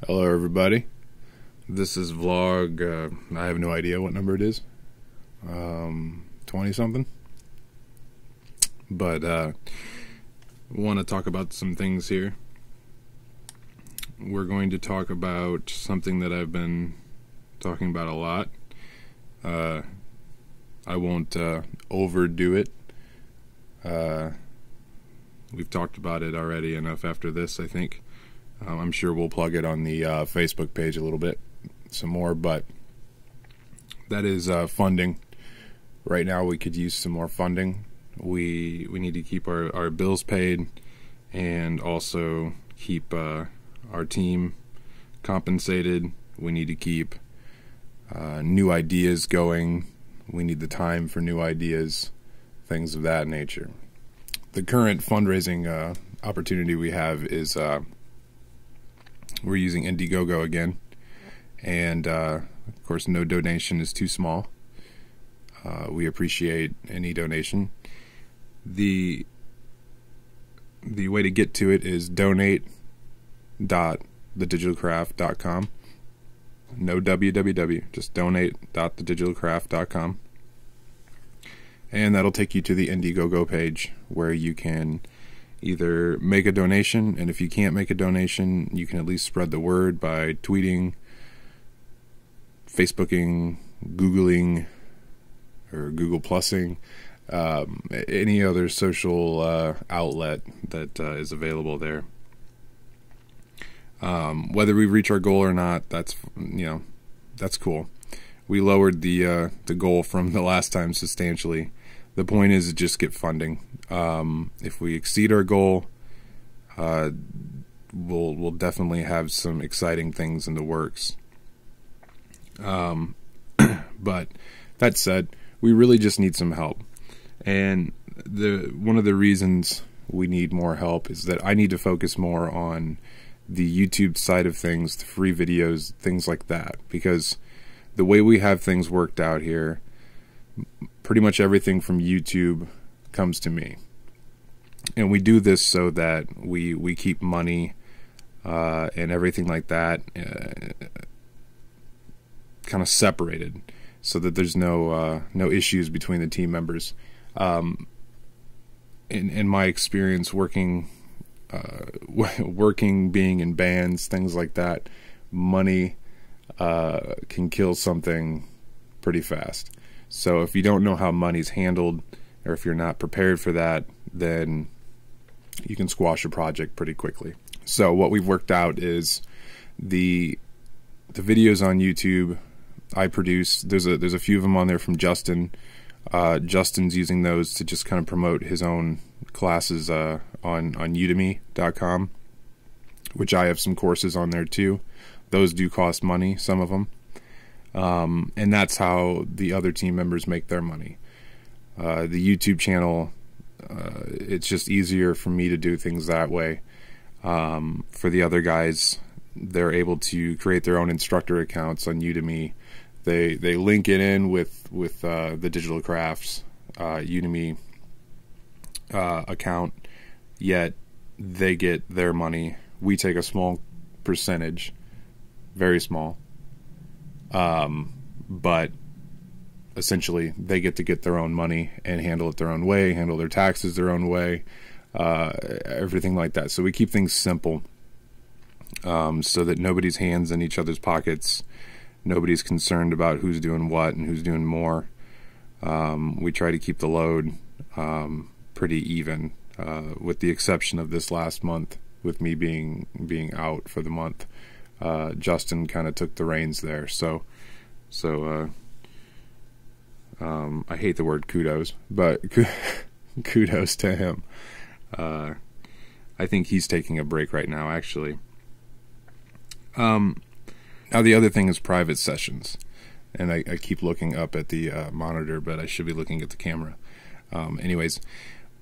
Hello everybody, this is vlog, I have no idea what number it is, 20 something, but want to talk about some things here. We're going to talk about something that I've been talking about a lot. I won't overdo it. We've talked about it already enough after this, I think. I'm sure we'll plug it on the Facebook page a little bit, some more, but that is funding. Right now we could use some more funding. We need to keep our bills paid and also keep our team compensated. We need to keep new ideas going. We need the time for new ideas, things of that nature. The current fundraising opportunity we have is we're using Indiegogo again, and of course no donation is too small. We appreciate any donation. The way to get to it is donate.thedigitalcraft.com. No www, just donate.thedigitalcraft.com, and that'll take you to the Indiegogo page where you can either make a donation, and if you can't make a donation, you can at least spread the word by tweeting, Facebooking, Googling, or Google Plusing, any other social outlet that is available there. Whether we reach our goal or not, that's cool. We lowered the goal from the last time substantially. The point is to just get funding. If we exceed our goal, we'll definitely have some exciting things in the works. But that said, we really just need some help. And one of the reasons we need more help is that I need to focus more on the YouTube side of things, the free videos, things like that. Because the way we have things worked out here, pretty much everything from YouTube comes to me. And we do this so that we keep money and everything like that kind of separated, so that there's no issues between the team members. In my experience working being in bands, things like that, money can kill something pretty fast. So if you don't know how money's handled, or if you're not prepared for that, then you can squash a project pretty quickly. So what we've worked out is the videos on YouTube I produce. There's a few of them on there from Justin. Justin's using those to just kind of promote his own classes on udemy.com, which I have some courses on there too. Those do cost money, some of them. And that's how the other team members make their money. The YouTube channel, it's just easier for me to do things that way. For the other guys, they're able to create their own instructor accounts on Udemy. They link it in with the Digital Crafts Udemy account, yet they get their money. We take a small percentage, very small, but essentially they get to get their own money and handle it their own way, handle their taxes their own way, everything like that. So we keep things simple, so that nobody's hands in each other's pockets. Nobody's concerned about who's doing what and who's doing more. We try to keep the load pretty even, with the exception of this last month, with me being out for the month. Justin kind of took the reins there. So I hate the word kudos, but kudos to him. I think he's taking a break right now, actually. Now the other thing is private sessions, and I keep looking up at the monitor, but I should be looking at the camera. Anyways,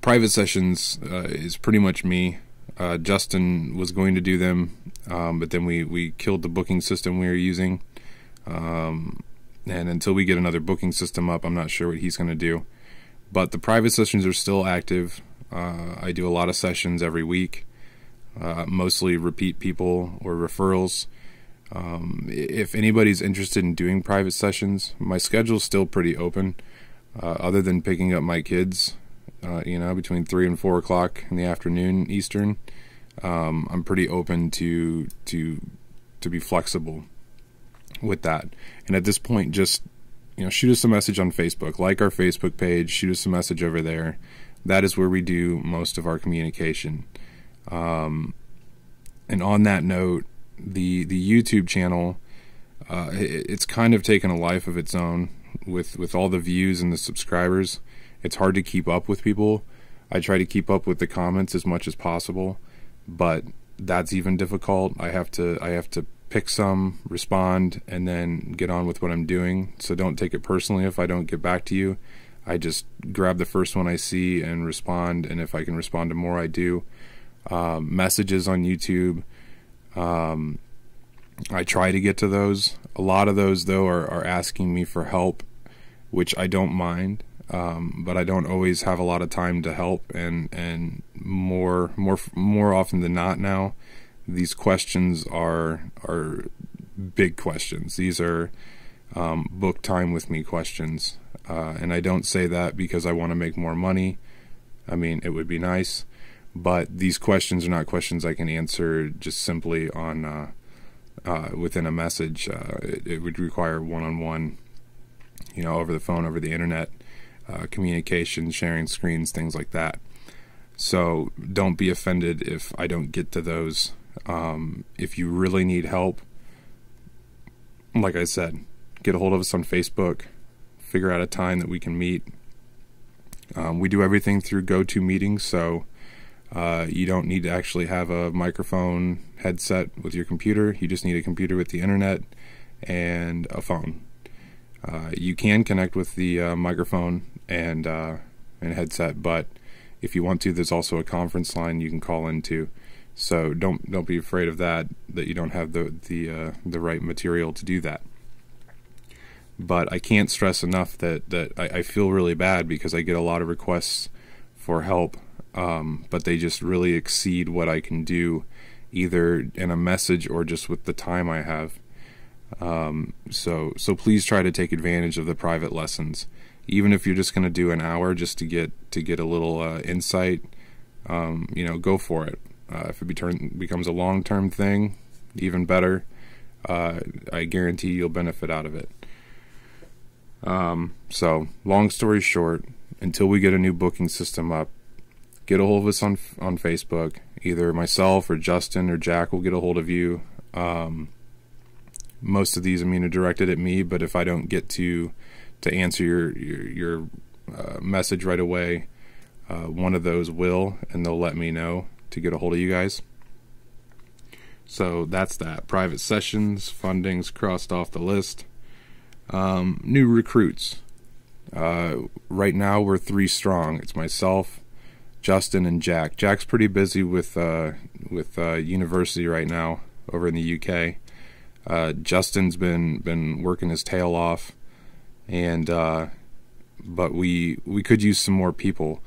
private sessions is pretty much me. Justin was going to do them, but then we killed the booking system we were using, and until we get another booking system up, I'm not sure what he's going to do. But the private sessions are still active. I do a lot of sessions every week, mostly repeat people or referrals. If anybody's interested in doing private sessions, my schedule's still pretty open. Other than picking up my kids, between 3 and 4 o'clock in the afternoon Eastern, I'm pretty open to be flexible with that. And at this point, just shoot us a message on Facebook, like our Facebook page, shoot us a message over there. That is where we do most of our communication. And on that note, the YouTube channel, it's kind of taken a life of its own with all the views and the subscribers. It's hard to keep up with people. I try to keep up with the comments as much as possible, but that's even difficult. I have to pick some, respond, and then get on with what I'm doing. So don't take it personally if I don't get back to you. I just grab the first one I see and respond, and if I can respond to more, I do. Messages on YouTube, I try to get to those. A lot of those, though, are asking me for help, which I don't mind, but I don't always have a lot of time to help, and more often than not now, these questions are big questions. These are book time with me questions, and I don't say that because I want to make more money. I mean, it would be nice, but these questions are not questions I can answer just simply on within a message. It would require one-on-one, over the phone, over the internet, communication, sharing screens, things like that. So don't be offended if I don't get to those. If you really need help, like I said, get a hold of us on Facebook, figure out a time that we can meet. We do everything through GoToMeeting, so you don't need to actually have a microphone headset with your computer. You just need a computer with the internet and a phone. You can connect with the microphone and headset, but if you want to, there's also a conference line you can call into. So don't be afraid of that you don't have the right material to do that. But I can't stress enough that I feel really bad because I get a lot of requests for help, but they just really exceed what I can do, either in a message or just with the time I have. So please try to take advantage of the private lessons, even if you're just going to do an hour just to get a little insight. Go for it. If it becomes a long-term thing, even better. I guarantee you'll benefit out of it. So long story short, until we get a new booking system up, get a hold of us on Facebook. Either myself or Justin or Jack will get a hold of you. Most of these, are directed at me, but if I don't get to answer your message right away, one of those will, and they'll let me know to get a hold of you guys. So that's that. Private sessions, fundings crossed off the list. New recruits. Right now we're 3 strong. It's myself, Justin, and Jack. Jack's pretty busy with university right now over in the UK. Justin's been working his tail off, and but we could use some more people.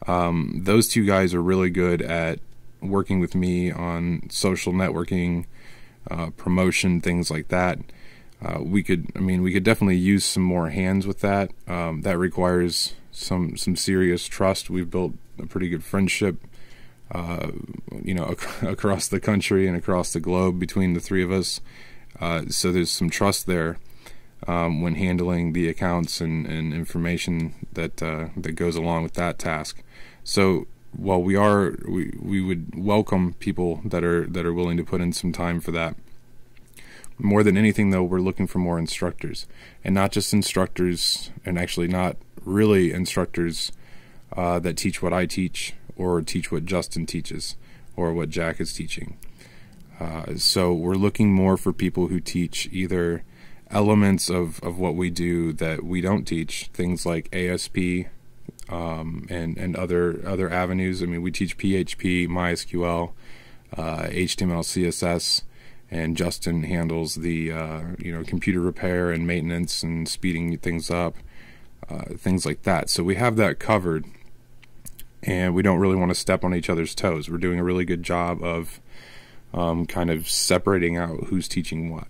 Those 2 guys are really good at working with me on social networking, promotion, things like that. We could definitely use some more hands with that. That requires some serious trust. We've built a pretty good friendship, across the country and across the globe between the 3 of us. So there's some trust there when handling the accounts and information that goes along with that task. So while we would welcome people that are willing to put in some time for that. More than anything, though, we're looking for more instructors, and not just instructors, and actually not really instructors that teach what I teach or teach what Justin teaches or what Jack is teaching. So we're looking more for people who teach either elements of what we do that we don't teach, things like ASP and other avenues. We teach PHP, MySQL, HTML, CSS, and Justin handles the computer repair and maintenance and speeding things up, things like that. So we have that covered, and we don't really want to step on each other's toes. We're doing a really good job of kind of separating out who's teaching what.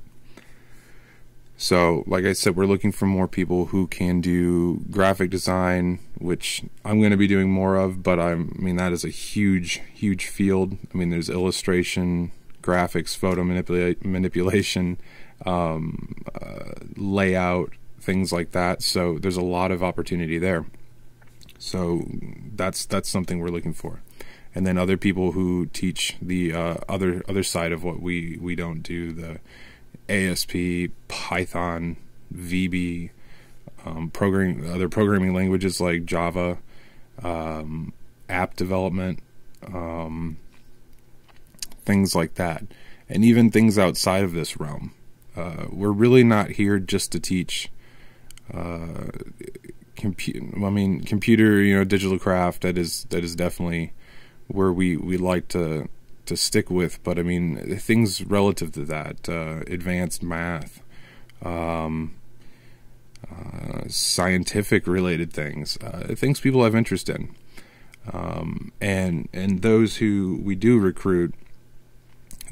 So, like I said, we're looking for more people who can do graphic design, which I'm going to be doing more of, but I mean, that is a huge, huge field. I mean, there's illustration, graphics, photo manipulation, layout, things like that. So there's a lot of opportunity there. So that's something we're looking for. And then other people who teach the other side of what we don't do, the ASP, Python, VB, other programming languages like Java, app development, things like that, and even things outside of this realm. We're really not here just to teach computer, digital craft. That is definitely where we like to stick with, but I mean, things relative to that, advanced math, scientific related things, things people have interest in, and those who we do recruit,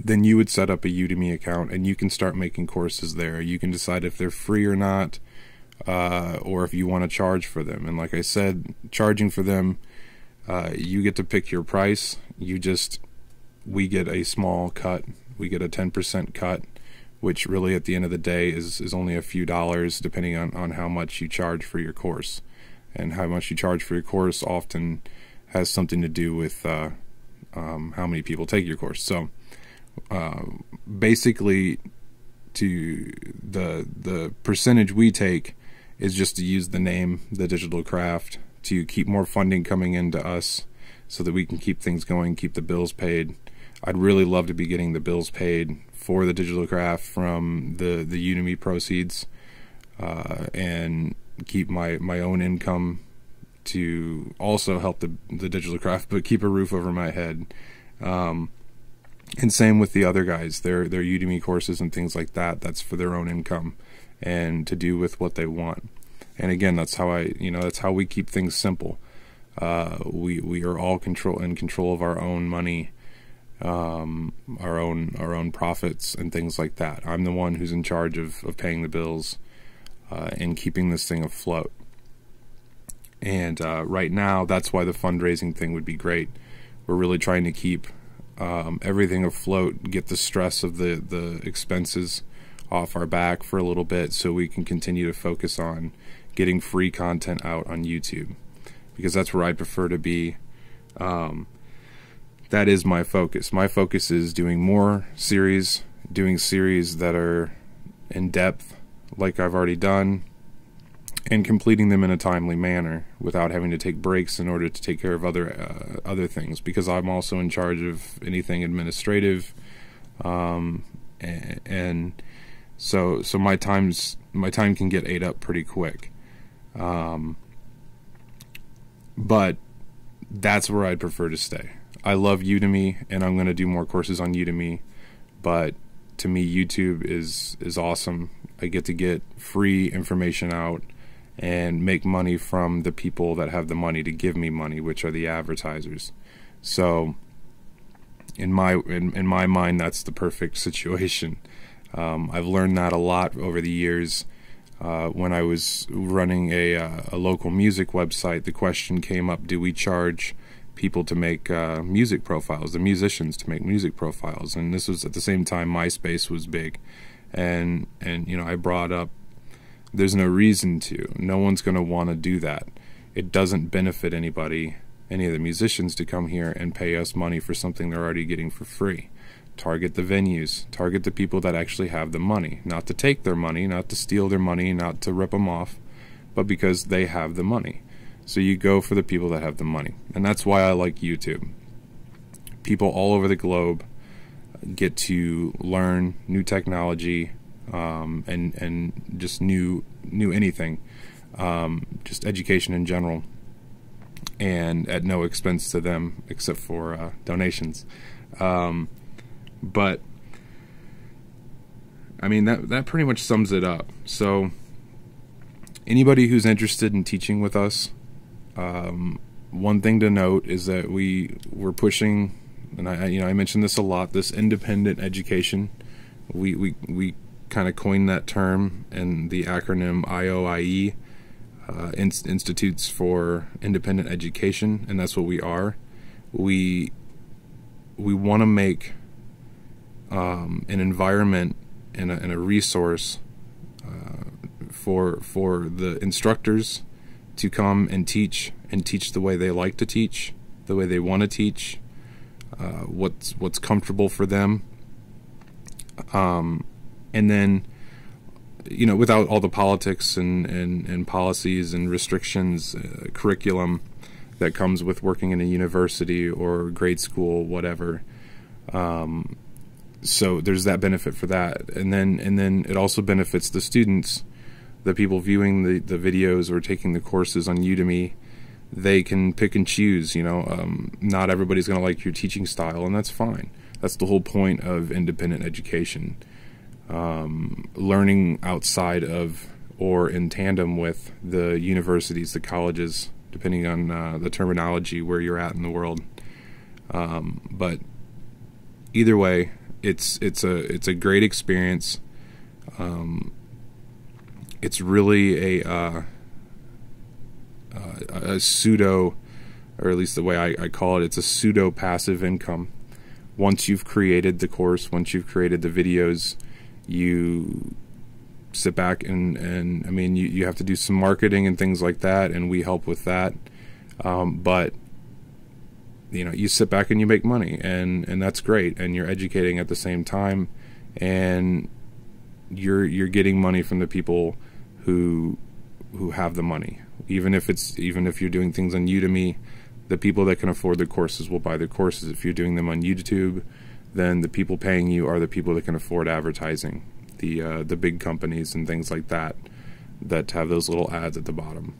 then you would set up a Udemy account and you can start making courses there. You can decide if they're free or not, or if you want to charge for them. And like I said, charging for them, you get to pick your price. We get a small cut. We get a 10% cut, which really at the end of the day is only a few dollars, depending on how much you charge for your course. And how much you charge for your course often has something to do with how many people take your course. So basically, to the percentage we take is just to use the name, The Digital Craft, to keep more funding coming into us so that we can keep things going, keep the bills paid. I'd really love to be getting the bills paid for The Digital Craft from the Udemy proceeds, and keep my own income to also help the Digital Craft, but keep a roof over my head. And same with the other guys, their Udemy courses and things like that. That's for their own income and to do with what they want. And again, that's how that's how we keep things simple. We are all in control of our own money, our own profits and things like that. I'm the one who's in charge of paying the bills and keeping this thing afloat. And right now, that's why the fundraising thing would be great. We're really trying to keep everything afloat, get the stress of the expenses off our back for a little bit, so we can continue to focus on getting free content out on YouTube, because that's where I prefer to be. That is my focus. My focus is doing more series, doing series that are in depth, like I've already done, and completing them in a timely manner without having to take breaks in order to take care of other things, because I'm also in charge of anything administrative, and so my time can get ate up pretty quick. But that's where I'd prefer to stay. I love Udemy, and I'm going to do more courses on Udemy, but to me, YouTube is awesome. I get to get free information out and make money from the people that have the money to give me money, which are the advertisers. So in my mind, that's the perfect situation. I've learned that a lot over the years. When I was running a local music website, the question came up, do we charge people to make music profiles, the musicians to make music profiles? And this was at the same time MySpace was big. And I brought up, there's no reason to. No one's going to want to do that. It doesn't benefit anybody, any of the musicians, to come here and pay us money for something they're already getting for free. Target the venues, target the people that actually have the money, not to take their money, not to steal their money, not to rip them off, but because they have the money. So you go for the people that have the money. And that's why I like YouTube. People all over the globe get to learn new technology, and just new anything, just education in general, and at no expense to them except for donations. But I mean, that pretty much sums it up. So anybody who's interested in teaching with us, one thing to note is that we're pushing and I mentioned this a lot, this independent education. We kind of coined that term in the acronym IOIE, Institutes for Independent Education, and that's what we are. We want to make an environment and a resource for the instructors to come and teach the way they like to teach, the way they want to teach, what's comfortable for them, and then without all the politics and policies and restrictions, curriculum that comes with working in a university or grade school, whatever. So there's that benefit for that, and then it also benefits the students, the people viewing the videos or taking the courses on Udemy. They can pick and choose. Not everybody's going to like your teaching style, and that's fine. That's the whole point of independent education. Learning outside of or in tandem with the universities, the colleges, depending on the terminology where you're at in the world. But either way, it's a great experience. It's really a pseudo, or at least the way I call it, it's a pseudo passive income. Once you've created the course, once you've created the videos, you sit back and I mean, you have to do some marketing and things like that, and we help with that. But you sit back and you make money, and that's great, and you're educating at the same time, and you're getting money from the people who have the money. Even if you're doing things on Udemy, the people that can afford the courses will buy the courses. If you're doing them on YouTube, then the people paying you are the people that can afford advertising, the big companies and things like that have those little ads at the bottom.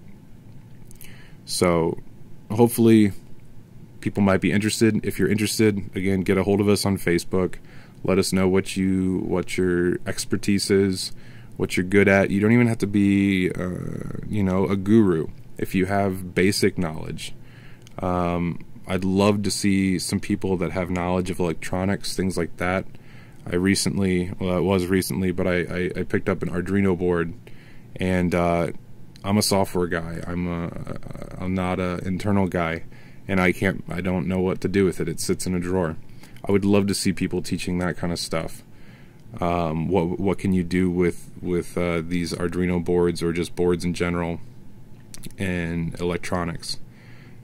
So hopefully people might be interested. If you're interested, again, get a hold of us on Facebook. Let us know what your expertise is, what you're good at. You don't even have to be a guru. If you have basic knowledge, I'd love to see some people that have knowledge of electronics, things like that. It was recently, but I picked up an Arduino board, and I'm a software guy. I'm not an internal guy, and I don't know what to do with it. It sits in a drawer. I would love to see people teaching that kind of stuff. What can you do with these Arduino boards, or just boards in general, and electronics?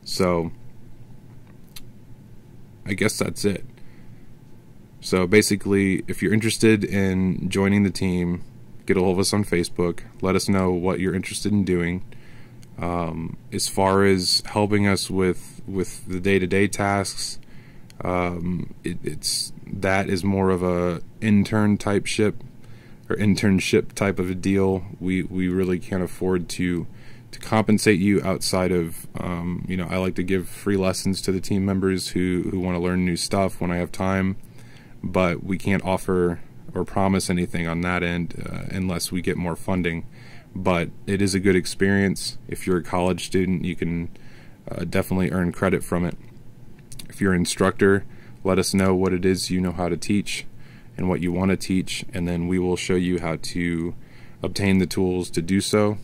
So I guess that's it. So basically, if you're interested in joining the team, get a hold of us on Facebook. Let us know what you're interested in doing. As far as helping us with the day-to-day tasks, that is more of a internship type of a deal. We really can't afford to compensate you outside of I like to give free lessons to the team members who want to learn new stuff when I have time, but we can't offer or promise anything on that end unless we get more funding. But it is a good experience. If you're a college student, you can definitely earn credit from it. If you're an instructor, let us know what it is you know how to teach and what you want to teach, and then we will show you how to obtain the tools to do so,